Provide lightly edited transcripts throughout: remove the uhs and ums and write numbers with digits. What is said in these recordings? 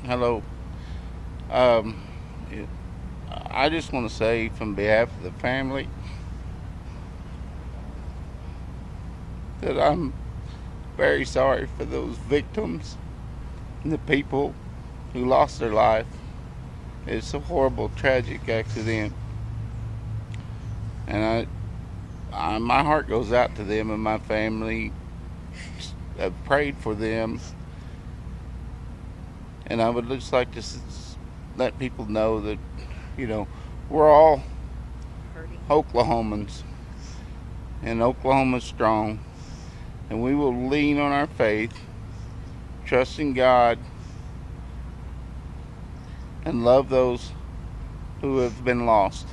Hello. Um, I just want to say, from behalf of the family, that I'm very sorry for those victims and the people who lost their life. It's a horrible, tragic accident, and my heart goes out to them and my family. I've prayed for them, and I would just like to let people know that, you know, we're all Hurting. Oklahomans, and Oklahoma's strong, and we will lean on our faith, trust in God, and love those who have been lost.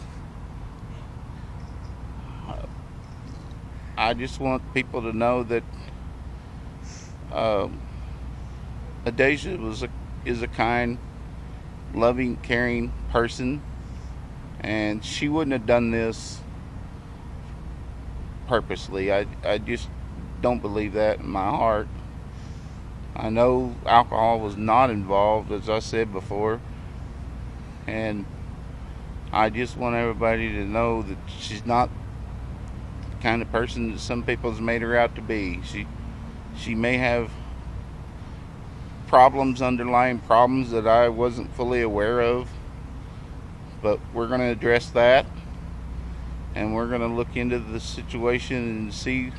I just want people to know that um, Adacia is a kind, loving, caring person, and she wouldn't have done this purposely. I just don't believe that in my heart. I know alcohol was not involved, as I said before, and I just want everybody to know that she's not the kind of person that some people have made her out to be. She may have problems, underlying problems that I wasn't fully aware of, but we're going to address that, and we're going to look into the situation and see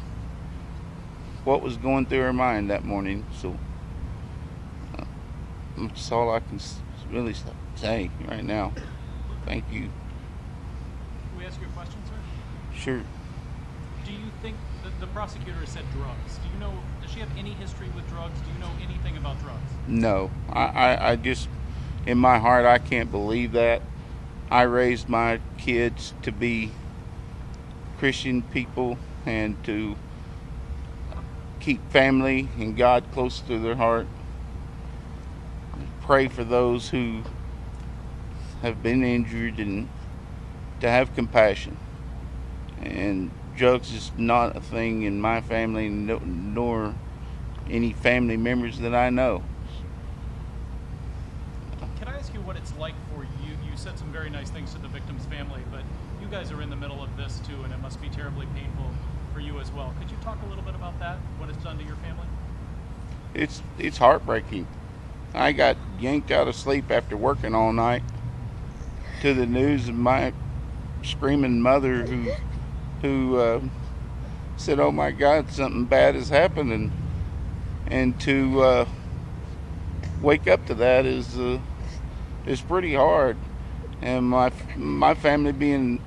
what was going through her mind that morning. So that's all I can really say right now. Thank you. Can we ask you a question, sir? Sure. Do you think that the prosecutor said drugs? Do you know, does she have any history with drugs? Do you know anything about drugs? No. I just, in my heart, I can't believe that. I raised my kids to be Christian people and to keep family and God close to their heart. Pray for those who have been injured and to have compassion. And drugs is not a thing in my family, nor any family members that I know. Can I ask you what it's like for you? You said some very nice things to the victim's family, but you guys are in the middle of this too, and it must be terribly painful for you as well. Could you talk a little bit about that, what it's done to your family? It's heartbreaking. I got yanked out of sleep after working all night to the news of my screaming mother who said, "Oh my God, something bad has happened," and to wake up to that is pretty hard. And my family being,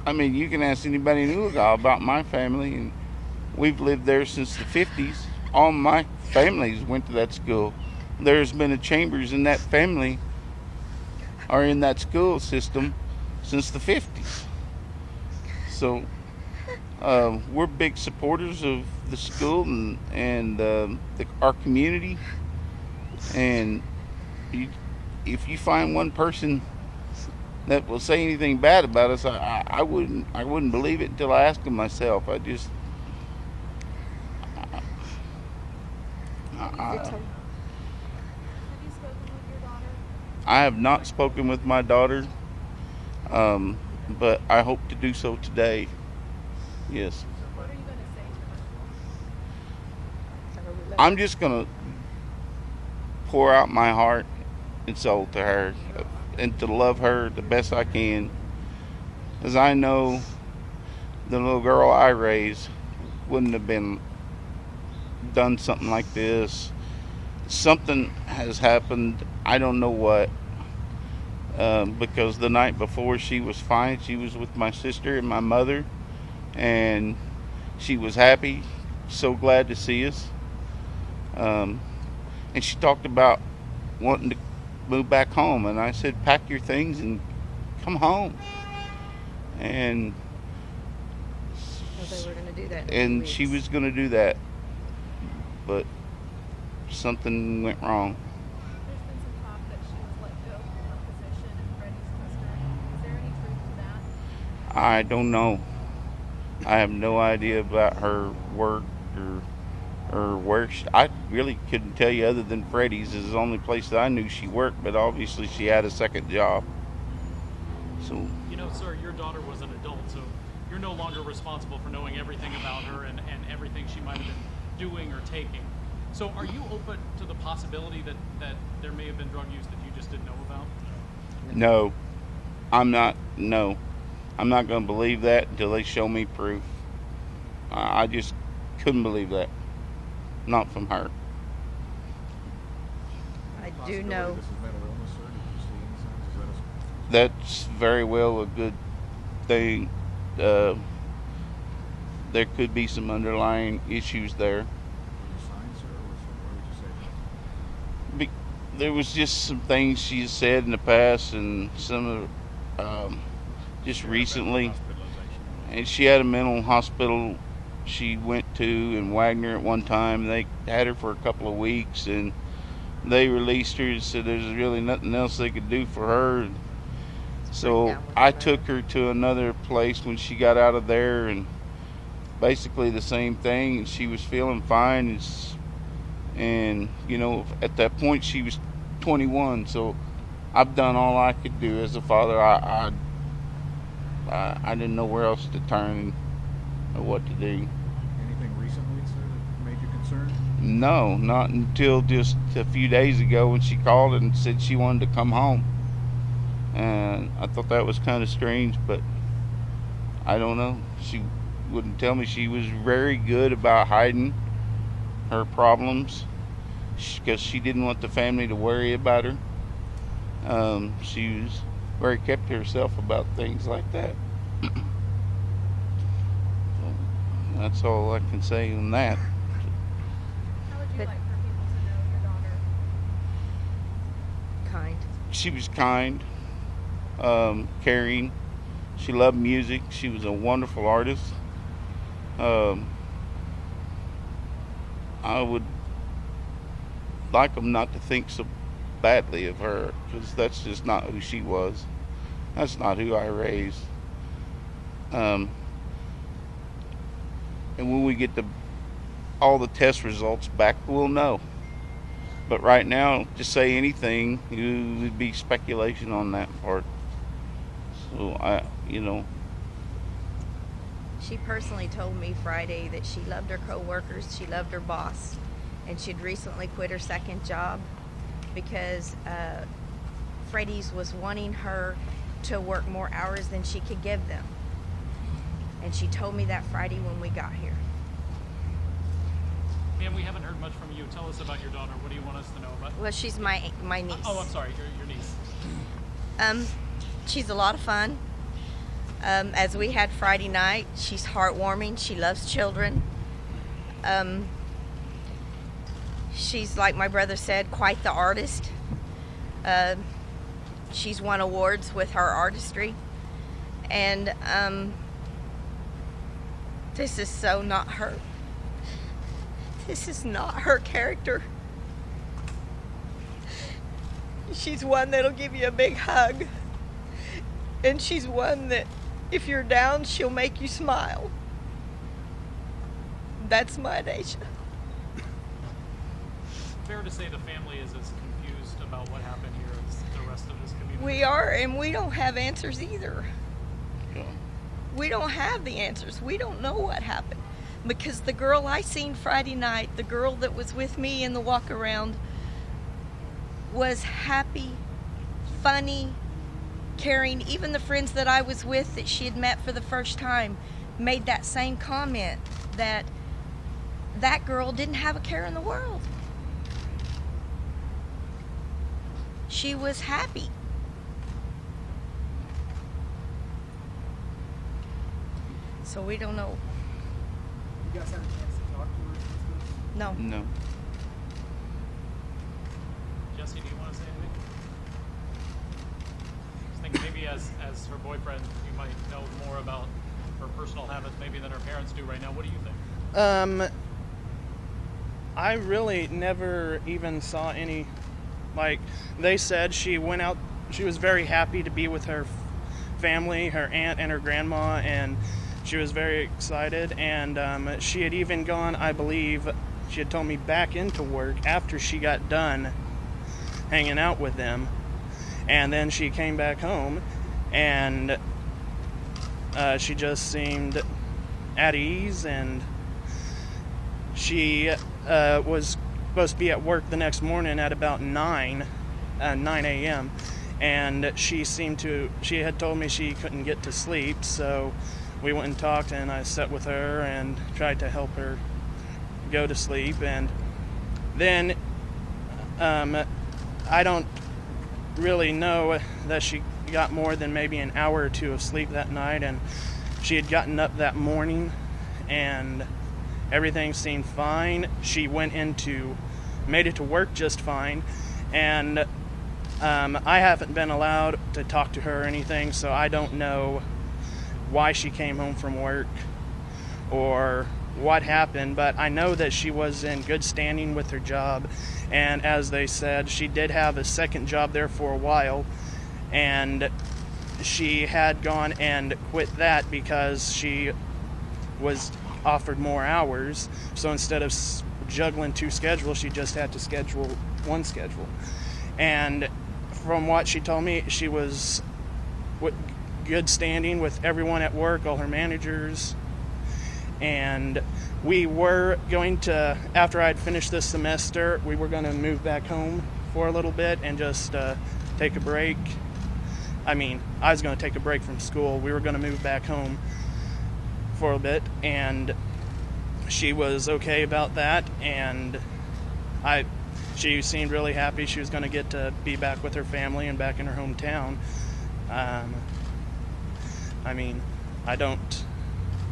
I mean, you can ask anybody in Uliga about my family, and we've lived there since the 50s. All my families went to that school. There's been a Chambers in that family or in that school system since the 50s. So we're big supporters of the school and our community. And if you find one person that will say anything bad about us, I wouldn't believe it until I ask them myself. Have you spoken with your daughter? I have not spoken with my daughter, but I hope to do so today. Yes. What are you going to say to her? I'm just going to pour out my heart and soul to her and to love her the best I can. As I know the little girl I raised wouldn't have been done something like this. Something has happened. I don't know what. Because the night before she was fine. She was with my sister and my mother, and she was happy, so glad to see us. And she talked about wanting to move back home, and I said, pack your things and come home. And They were going to do that. and she was going to do that, but something went wrong. There's been some talk that she was let go from her position in Freddie's custody. Is there any truth to that? I don't know. I have no idea about her work or where I really couldn't tell you other than Freddie's is the only place that I knew she worked, but obviously she had a second job. So, You know, sir, your daughter was an adult, so you're no longer responsible for knowing everything about her and everything she might have been doing or taking. So are you open to the possibility that there may have been drug use that you just didn't know about? no, I'm not. No, I'm not going to believe that until they show me proof. I just couldn't believe that. Not from her. I do know. This is mental illness, sir. Did you see any signs? Is That's very well a good thing. There could be some underlying issues there. any signs, sir? What would you say? There was just some things she said in the past, and some of just recently. Hospitalization. And she had a mental hospital she went to in Wagner at one time. They had her for a couple of weeks, and they released her and said there's really nothing else they could do for her. So I took her to another place when she got out of there, and basically the same thing. And she was feeling fine, and you know, at that point she was 21. So I've done all I could do as a father. I didn't know where else to turn or what to do. Anything recently, sir, that made you concerned? No, not until just a few days ago when she called and said she wanted to come home. And I thought that was kind of strange, but I don't know. She wouldn't tell me. She was very good about hiding her problems because she didn't want the family to worry about her. She was very kept to herself about things like that. So that's all I can say on that. How would you But- like for people to know your daughter? Kind. She was kind, caring. She loved music. She was a wonderful artist. I would like them not to think so badly of her, because that's just not who she was. That's not who I raised. And when we get all the test results back, we'll know. But right now, to say anything, it would be speculation on that part. So She personally told me Friday that she loved her coworkers, she loved her boss, and she'd recently quit her second job because Freddie's was wanting her to work more hours than she could give them. And she told me that Friday when we got here. Ma'am, we haven't heard much from you. Tell us about your daughter. What do you want us to know about? Well, she's my niece. Oh, I'm sorry, your niece. She's a lot of fun. As we had Friday night, she's heartwarming. She loves children. She's, like my brother said, quite the artist. She's won awards with her artistry. And this is so not her. This is not her character. She's one that'll give you a big hug. And she's one that, if you're down, she'll make you smile. That's my Adacia. Fair to say the family is as confused about what happened here as the rest of this community. We are, and we don't have answers either. yeah. We don't have the answers. We don't know what happened. Because the girl I seen Friday night, the girl that was with me in the walk around, was happy, funny, caring. Even the friends that I was with that she had met for the first time made that same comment, that that girl didn't have a care in the world. She was happy. So we don't know. You guys had a chance to talk to her since this? No. No. Jesse, do you want to say anything? I was thinking maybe as her boyfriend, you might know more about her personal habits maybe than her parents do right now. What do you think? I really never even saw any, like they said, she went out, she was very happy to be with her family, her aunt and her grandma, and she was very excited, and she had even gone, I believe, she had told me, back into work after she got done hanging out with them. And then she came back home, and she just seemed at ease, and she was supposed to be at work the next morning at about 9 a.m. And she had told me she couldn't get to sleep, so we went and talked, and I sat with her and tried to help her go to sleep. And then I don't really know that she got more than maybe an hour or two of sleep that night, and she had gotten up that morning and everything seemed fine. She made it to work just fine, and I haven't been allowed to talk to her or anything, so I don't know why she came home from work or what happened, but I know that she was in good standing with her job, and as they said, she did have a second job there for a while, and she had gone and quit that because she was offered more hours, so instead of juggling 2 schedules, she just had to schedule 1 schedule. And from what she told me, she was good standing with everyone at work, all her managers, and we were going to, after I'd finished this semester, we were going to move back home for a little bit and just take a break. I was going to take a break from school. We were going to move back home for a bit, and she was okay about that, and she seemed really happy. She was going to get to be back with her family and back in her hometown.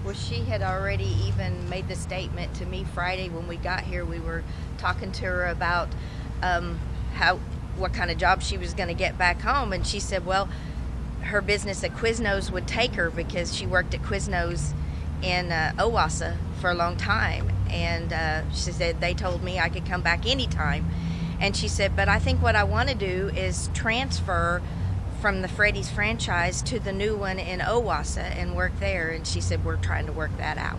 Well, she had already even made the statement to me Friday when we got here. We were talking to her about what kind of job she was going to get back home, and she said, well, her business at Quiznos would take her because she worked at Quiznos in Owassa for a long time, and she said they told me I could come back anytime. And she said, but I think what I want to do is transfer from the Freddy's franchise to the new one in Owassa and work there. And she said, we're trying to work that out.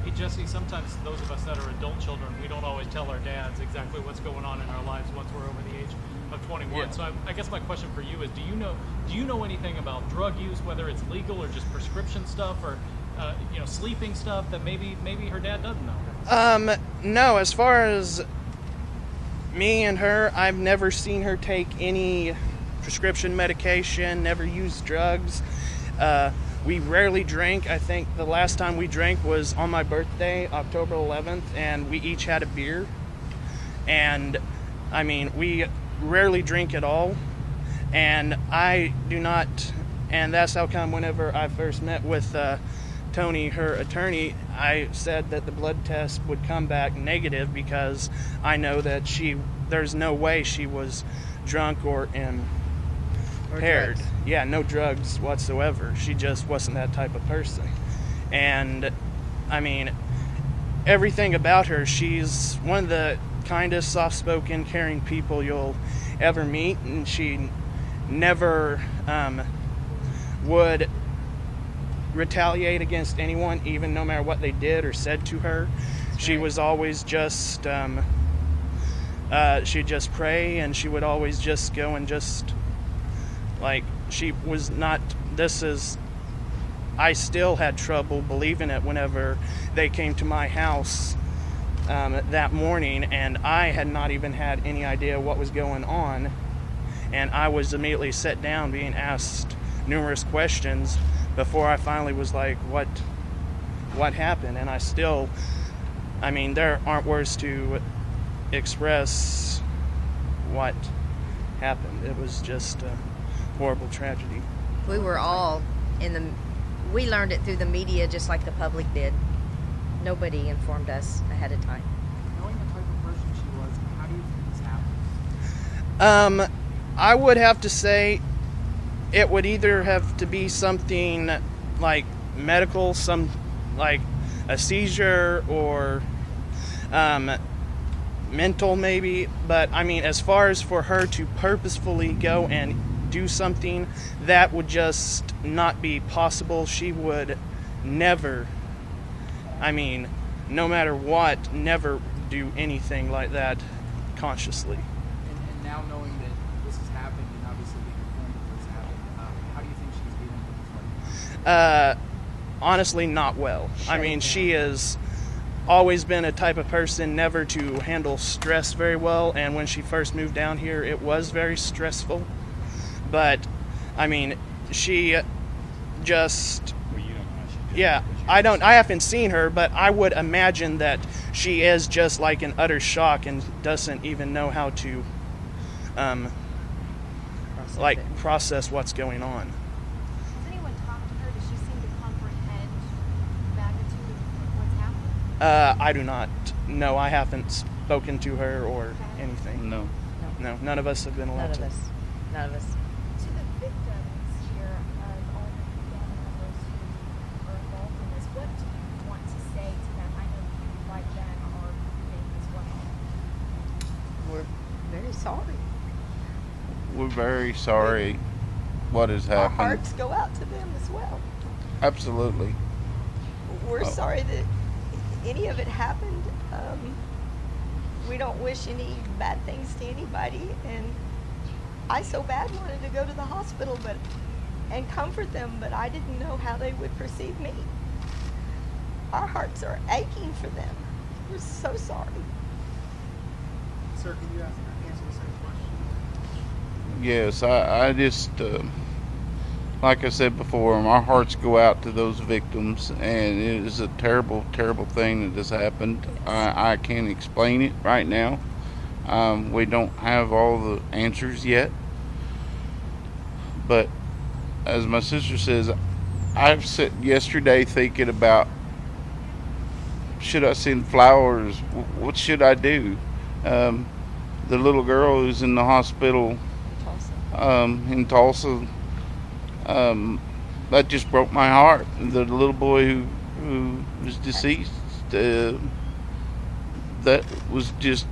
Hey, Jesse, sometimes those of us that are adult children, we don't always tell our dads exactly what's going on in our lives once we're over the age of 21. Yeah. So I guess my question for you is, do you know anything about drug use, whether it's legal or just prescription stuff, or sleeping stuff that maybe her dad doesn't know? No, as far as me and her, I've never seen her take any prescription medication, never used drugs. We rarely drink. I think the last time we drank was on my birthday, October 11th, and we each had a beer. And we rarely drink at all. And I do not, and that's how come whenever I first met with Tony, her attorney, I said that the blood test would come back negative because I know that there's no way she was drunk or impaired. Yeah, no drugs whatsoever. She just wasn't that type of person. And everything about her, she's one of the kindest, soft-spoken, caring people you'll ever meet, and she never would retaliate against anyone, even no matter what they did or said to her. She was always just she'd just pray, and she would always just go and just she was not, I still had trouble believing it whenever they came to my house that morning, and I had not even had any idea what was going on, and I was immediately set down being asked numerous questions before I finally was like, what happened? And I still, there aren't words to express what happened. It was just a horrible tragedy. We were all we learned it through the media just like the public did. Nobody informed us ahead of time. Knowing the type of person she was, how do you think this happened? I would have to say it would either have to be something like medical, like a seizure, or mental maybe. But as far as for her to purposefully go and do something, that would just not be possible. She would never, no matter what, never do anything like that consciously. And now knowing that this has happened and obviously being informed of what's happened, how do you think she's dealing with this right now? Honestly, not well. I mean, she has always been a type of person never to handle stress very well, and when she first moved down here, it was very stressful. But, I mean, she just... Yeah, I haven't seen her, but I would imagine that she is just like in utter shock and doesn't even know how to, process what's going on. Has anyone talked to her? Does she seem to comprehend the magnitude of what's happening? I do not. No, I haven't spoken to her or anything. No. No, none of us have been allowed to. None of us. To the victims here of all the family members who are involved in this, what do you want to say to them? I know you, like them, are grieving as well. We're very sorry. We're very sorry what has Our happened. hearts go out to them as well. Absolutely. We're Oh. sorry that any of it happened. We don't wish any bad things to anybody, and I so bad wanted to go to the hospital and comfort them, but I didn't know how they would perceive me. Our hearts are aching for them. We're so sorry. Sir, can you answer the same question? Yes, I just, like I said before, our hearts go out to those victims, and it is a terrible, terrible thing that has happened. I can't explain it right now. We don't have all the answers yet. But as my sister says, I've sat yesterday thinking about, should I send flowers? What should I do? The little girl who's in the hospital in Tulsa, that just broke my heart. The little boy who was deceased, that was just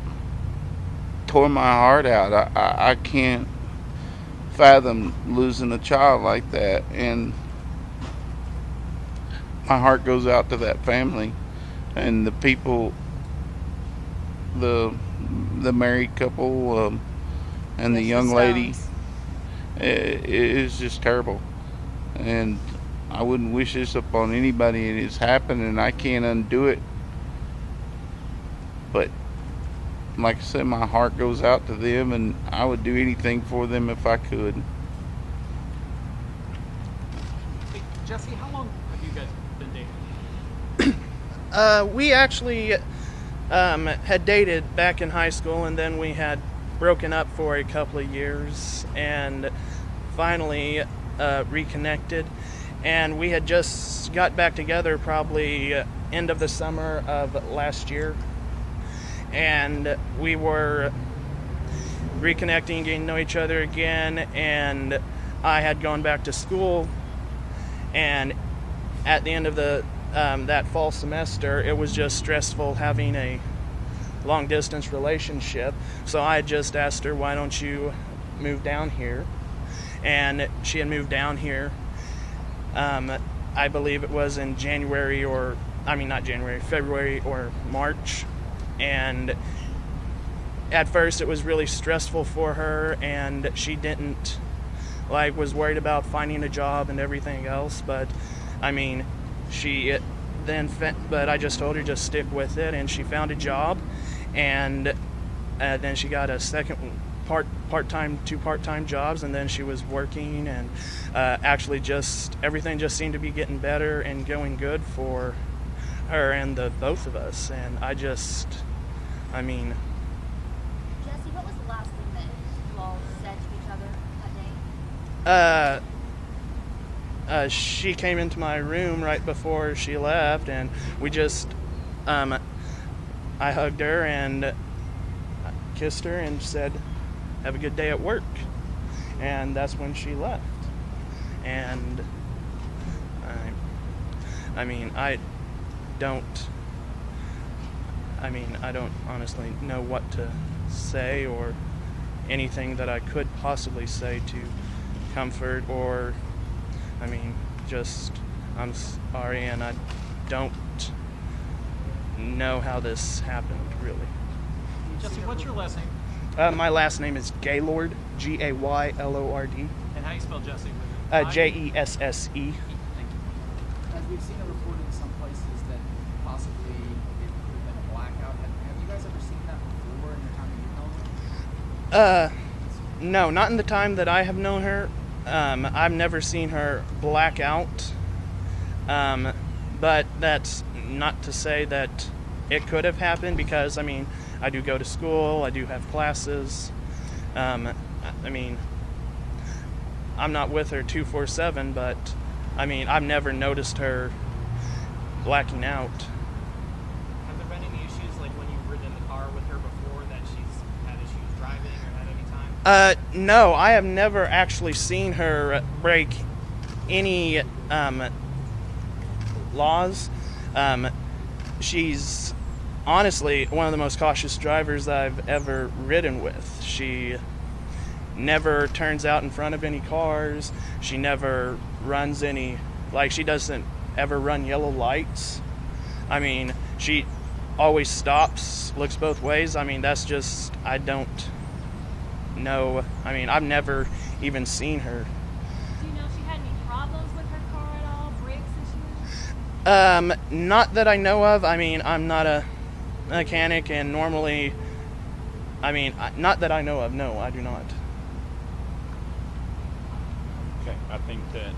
tore my heart out. I can't fathom losing a child like that, and my heart goes out to that family and the people, the married couple, and the young lady. It is just terrible, and I wouldn't wish this upon anybody. It has happened, and I can't undo it. But like I said, my heart goes out to them, and I would do anything for them if I could. Hey, Jesse, how long have you guys been dating? We actually had dated back in high school, and then we had broken up for a couple of years, and finally reconnected. And we had just got back together probably end of the summer of last year. And we were reconnecting, getting to know each other again, and I had gone back to school, and at the end of the that fall semester, it was just stressful having a long distance relationship. So I had just asked her, why don't you move down here? And she had moved down here, I believe it was in February or March. And at first it was really stressful for her, and she was worried about finding a job and everything else. But I mean, but I just told her just stick with it, and she found a job, and then she got a second two part-time jobs, and then she was working, and actually everything just seemed to be getting better and going good for her and the both of us. And Jesse, what was the last thing that you all said to each other that day? She came into my room right before she left, and we just, I hugged her and kissed her and said, have a good day at work. And that's when she left. And I don't honestly know what to say or anything that I could possibly say to comfort, or I'm sorry, and I don't know how this happened, really. Jesse, what's your last name? My last name is Gaylord, Gaylord. And how you spell Jesse? Jesse. Thank you. As we've seen it reported in some places that possibly it could have been a blackout. Have you guys ever seen that before in your time that you've known her? No, not in the time that I have known her. I've never seen her black out. But that's not to say that it could have happened, because, I mean, I do go to school, I do have classes. I mean, I'm not with her 2/4/7, but, I mean, I've never noticed her blacking out. Have there been any issues, like when you've ridden in the car with her before, that she's had issues driving or had any time? No, I have never actually seen her break any laws. She's honestly one of the most cautious drivers I've ever ridden with. She never turns out in front of any cars. She never runs any, like, she doesn't ever run yellow lights. I mean, she always stops, looks both ways. I mean, that's just, I don't know. I mean, I've never even seen her. Do you know if she had any problems with her car at all? Brakes issues? Not that I know of. I mean, I'm not a mechanic, and normally, I mean, not that I know of. No, I do not. Okay, I think that